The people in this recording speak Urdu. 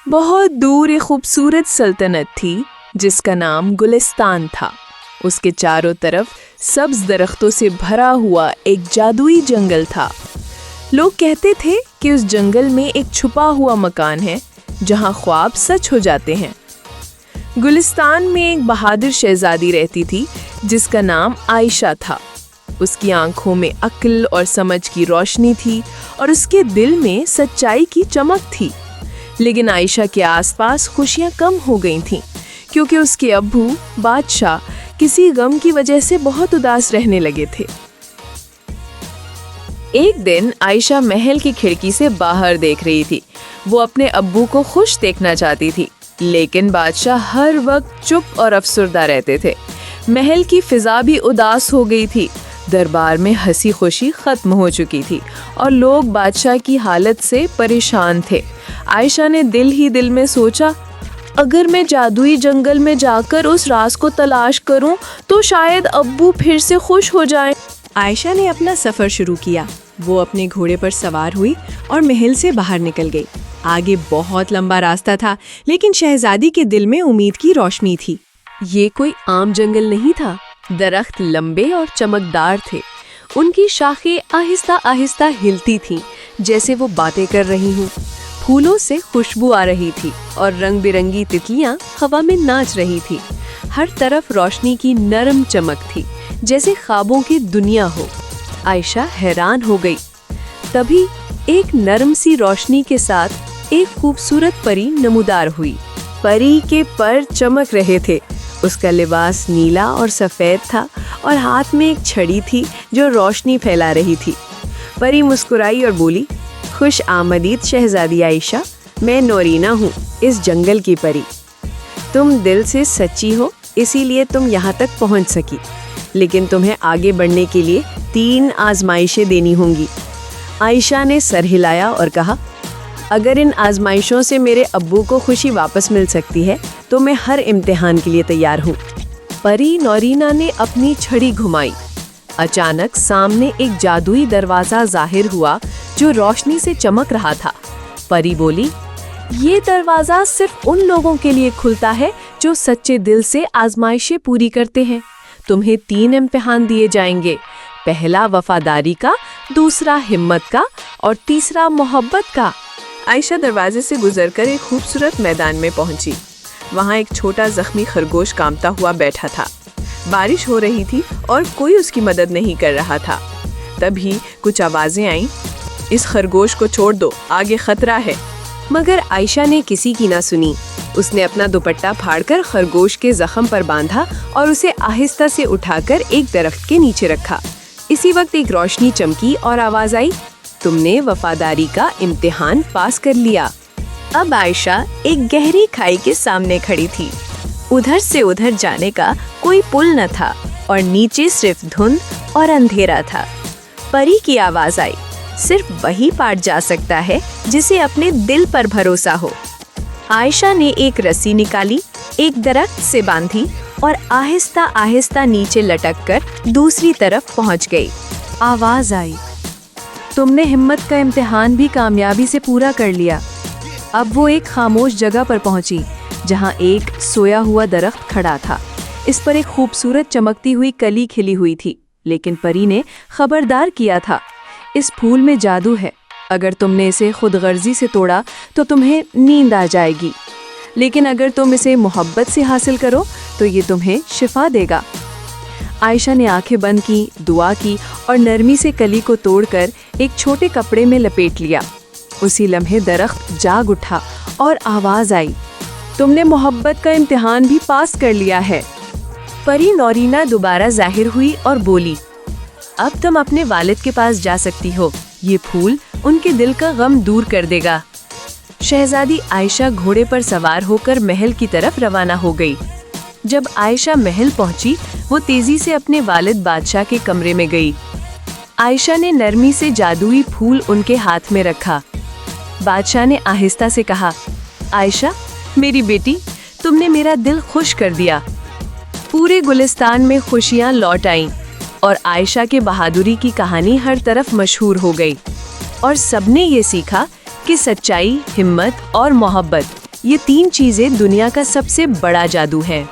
بہت دور ایک خوبصورت سلطنت تھی جس کا نام گلستان تھا۔ اس کے چاروں طرف سبز درختوں سے بھرا ہوا ایک جادوئی جنگل تھا۔ لوگ کہتے تھے کہ اس جنگل میں ایک چھپا ہوا مکان ہے جہاں خواب سچ ہو جاتے ہیں۔ گلستان میں ایک بہادر شہزادی رہتی تھی جس کا نام عائشہ تھا۔ اس کی آنکھوں میں عقل اور سمجھ کی روشنی تھی اور اس کے دل میں سچائی کی چمک تھی۔ لیکن عائشہ کے آس پاس خوشیاں کم ہو گئی تھیں کیونکہ اس کے ابو بادشاہ کسی غم کی وجہ سے بہت اداس رہنے لگے تھے۔ ایک دن عائشہ محل کی کھڑکی سے باہر دیکھ رہی تھی۔ وہ اپنے ابو کو خوش دیکھنا چاہتی تھی، لیکن بادشاہ ہر وقت چپ اور افسردہ رہتے تھے۔ محل کی فضا بھی اداس ہو گئی تھی۔ دربار میں ہنسی خوشی ختم ہو چکی تھی اور لوگ بادشاہ کی حالت سے پریشان تھے۔ عائشہ نے دل ہی دل میں سوچا، اگر میں جادوئی جنگل میں جا کر اس راز کو تلاش کروں تو شاید ابو پھر سے خوش ہو جائیں۔ عائشہ نے اپنا سفر شروع کیا۔ وہ اپنے گھوڑے پر سوار ہوئی اور محل سے باہر نکل گئی۔ آگے بہت لمبا راستہ تھا، لیکن شہزادی کے دل میں امید کی روشنی تھی۔ یہ کوئی عام جنگل نہیں تھا۔ درخت لمبے اور چمکدار تھے۔ ان کی شاخیں آہستہ آہستہ ہلتی تھیں جیسے وہ باتیں کر رہی ہوں۔ پھولوں سے خوشبو آ رہی تھی اور رنگ برنگی تتلیاں ہوا میں ناچ رہی تھی۔ ہر طرف روشنی کی نرم چمک تھی جیسے خوابوں کی دنیا ہو۔ عائشہ حیران ہو گئی۔ تبھی ایک نرم سی روشنی کے ساتھ ایک خوبصورت پری نمودار ہوئی۔ پری کے پر چمک رہے تھے۔ اس کا لباس نیلا اور سفید تھا اور ہاتھ میں ایک چھڑی تھی جو روشنی پھیلا رہی تھی۔ پری مسکرائی اور بولی، خوش آمدید شہزادی عائشہ، میں نورینا ہوں، اس جنگل کی پری۔ تم دل سے سچی ہو، اسی لیے تم یہاں تک پہنچ سکی، لیکن تمہیں آگے بڑھنے کے لیے 3 آزمائشیں دینی ہوں گی۔ عائشہ نے سر ہلایا اور کہا، اگر ان آزمائشوں سے میرے ابو کو خوشی واپس مل سکتی ہے تو میں ہر امتحان کے لیے تیار ہوں۔ پری نورینا نے اپنی چھڑی گھمائی۔ اچانک سامنے ایک جادوئی دروازہ ظاہر ہوا جو روشنی سے چمک رہا تھا۔ پری بولی، یہ دروازہ صرف ان لوگوں کے لیے کھلتا ہے جو سچے دل سے آزمائشیں پوری کرتے ہیں۔ تمہیں 3 امتحان دیے جائیں گے، پہلا وفاداری کا، دوسرا ہمت کا اور تیسرا محبت کا۔ عائشہ دروازے سے گزر کر ایک خوبصورت میدان میں پہنچی۔ وہاں ایک چھوٹا زخمی خرگوش کانپتا ہوا بیٹھا تھا۔ بارش ہو رہی تھی اور کوئی اس کی مدد نہیں کر رہا تھا۔ تبھی کچھ آوازیں آئیں، اس خرگوش کو چھوڑ دو، آگے خطرہ ہے۔ مگر عائشہ نے کسی کی نہ سنی۔ اس نے اپنا دوپٹہ پھاڑ کر خرگوش کے زخم پر باندھا اور اسے آہستہ سے اٹھا کر ایک درخت کے نیچے رکھا۔ اسی وقت ایک روشنی چمکی اور آواز آئی، تم نے وفاداری کا امتحان پاس کر لیا۔ اب عائشہ ایک گہری کھائی کے سامنے کھڑی تھی۔ ادھر سے ادھر جانے کا کوئی پل نہ تھا اور نیچے صرف دھند اور اندھیرا تھا۔ پری کی آواز آئی، صرف وہی پار جا سکتا ہے جسے اپنے دل پر بھروسہ ہو۔ عائشہ نے ایک رسی نکالی، ایک درخت سے باندھی اور آہستہ آہستہ نیچے لٹک کر دوسری طرف پہنچ گئی۔ آواز آئی، تم نے ہمت کا امتحان بھی کامیابی سے پورا کر لیا۔ اب وہ ایک خاموش جگہ پر پہنچی جہاں ایک سویا ہوا درخت کھڑا تھا۔ اس پر ایک خوبصورت چمکتی ہوئی کلی کھلی ہوئی تھی، لیکن پری نے خبردار کیا تھا، اس پھول میں جادو ہے۔ اگر تم نے اسے خود غرضی سے توڑا تو تمہیں نیند آ جائے گی، لیکن اگر تم اسے محبت سے حاصل کرو تو یہ تمہیں شفا دے گا۔ عائشہ نے آنکھیں بند کی، دعا کی اور نرمی سے کلی کو توڑ کر ایک چھوٹے کپڑے میں لپیٹ لیا۔ اسی لمحے درخت جاگ اٹھا اور آواز آئی، تم نے محبت کا امتحان بھی پاس کر لیا ہے۔ پری نورینا دوبارہ ظاہر ہوئی اور بولی، اب تم اپنے والد کے پاس جا سکتی ہو، یہ پھول ان کے دل کا غم دور کر دے گا۔ شہزادی عائشہ گھوڑے پر سوار ہو کر محل کی طرف روانہ ہو گئی۔ جب عائشہ محل پہنچی، وہ تیزی سے اپنے والد بادشاہ کے کمرے میں گئی۔ عائشہ نے نرمی سے جادوئی پھول ان کے ہاتھ میں رکھا۔ بادشاہ نے آہستہ سے کہا، عائشہ میری بیٹی، تم نے میرا دل خوش کر دیا۔ پورے گلستان میں خوشیاں لوٹ آئیں اور عائشہ کے بہادری کی کہانی ہر طرف مشہور ہو گئی، اور سب نے یہ سیکھا کہ سچائی، ہمت اور محبت یہ 3 چیزیں دنیا کا سب سے بڑا جادو ہے۔